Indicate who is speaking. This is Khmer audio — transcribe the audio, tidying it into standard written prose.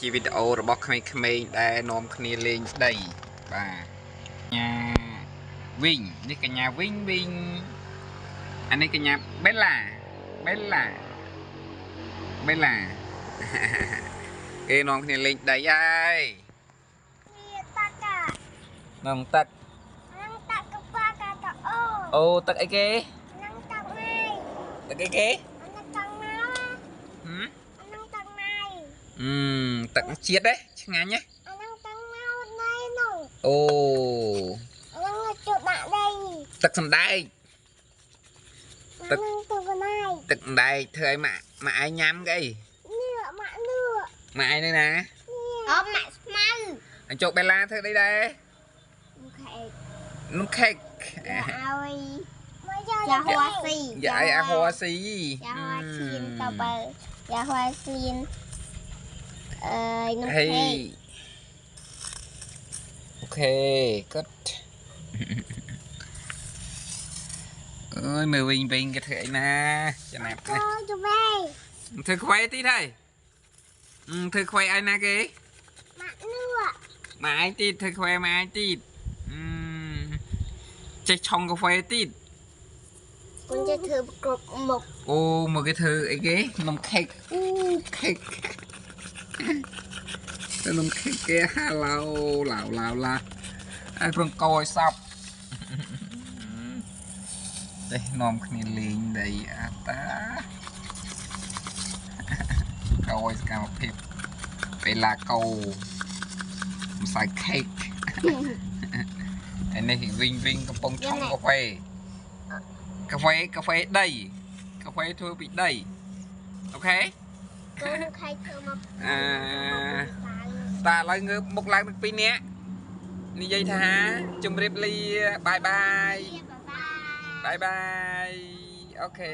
Speaker 1: ជីវីដេអូរបស់ក្មេងៗដែលនាំគ្នាលេងដីបាទកញ្ញាវិញនេះកញ្ញាវិញអានេះកញ្ញាបេឡាគេនាំគ្នាលេងដីហើយនាំទឹកអូទឹកអីគេទឹកអីគេទឹកជាតិទេឆ្ងាញ់ទេអូទឹកសណ្ដែកទឹកសណ្ដែកធ្វើឲ្យម៉ាក់ឯងញ៉ាំគេម៉ាក់ឯងនៅណាអូម៉ាក់ស្មៅអញ្ចុកបេឡាធ្វើអីដែរនំខេកឲ្យយ៉ាហួស៊ីយ៉ាហួស៊ីយ៉ាហួឈៀនតបើយ៉ាហួឈៀននំខេកអូខេគាត់អើយមើលវិញគេធ្វើអីណាចំណាប់ណាធ្វើខ្វៃទីហើយធ្វើខ្វៃឲ្យណាគេម៉ាក់ឯងទីធ្វើខ្វៃម៉ាក់ឯងទីចេះឆុងកាហ្វេទីគុណចេះធ្វើគ្រប់មុខអូមកគេធ្វើអីគេនំខេកខេកនំខេកគេហាឡៅឡាឲ្យប្រងកោឲ្យសពទេនាំគ្នាលេងដីអាតាកោឲ្យសកម្មភាពពេលឡាកោម្សៅខេកឯនេះវិញកំពុងឆុងកាហ្វេដីកាហ្វេធ្វើពីដីអូខេតាឥឡូវងើបមុខឡើងទាំងពីរនាក់និយាយថាជម្រាបលាបាយអូខេ